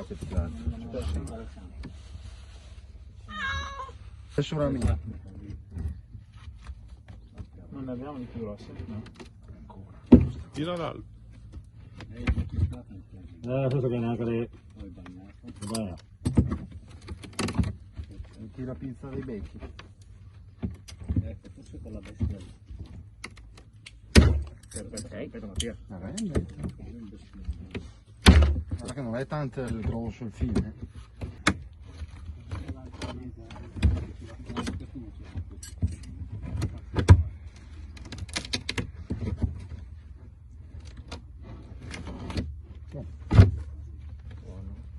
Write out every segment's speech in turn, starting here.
pescato il piatto. Nessuna mia. Non ne abbiamo di più grosse? No. Tira l'altro. Adesso che neanche le... Metti la pinza dei becchi. Forse con la bestia. Aspetta, Mattia. Guarda che non è tanto il grosso il fine.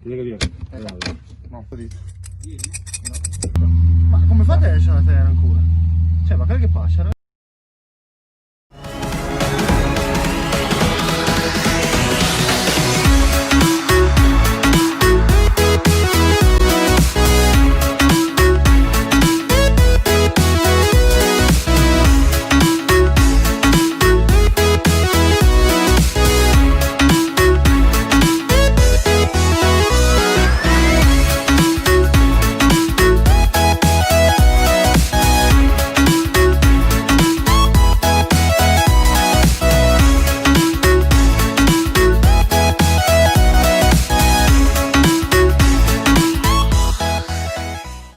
Tira via. No, dito. Ma come fate a essere a terra ancora? Cioè, ma che passa?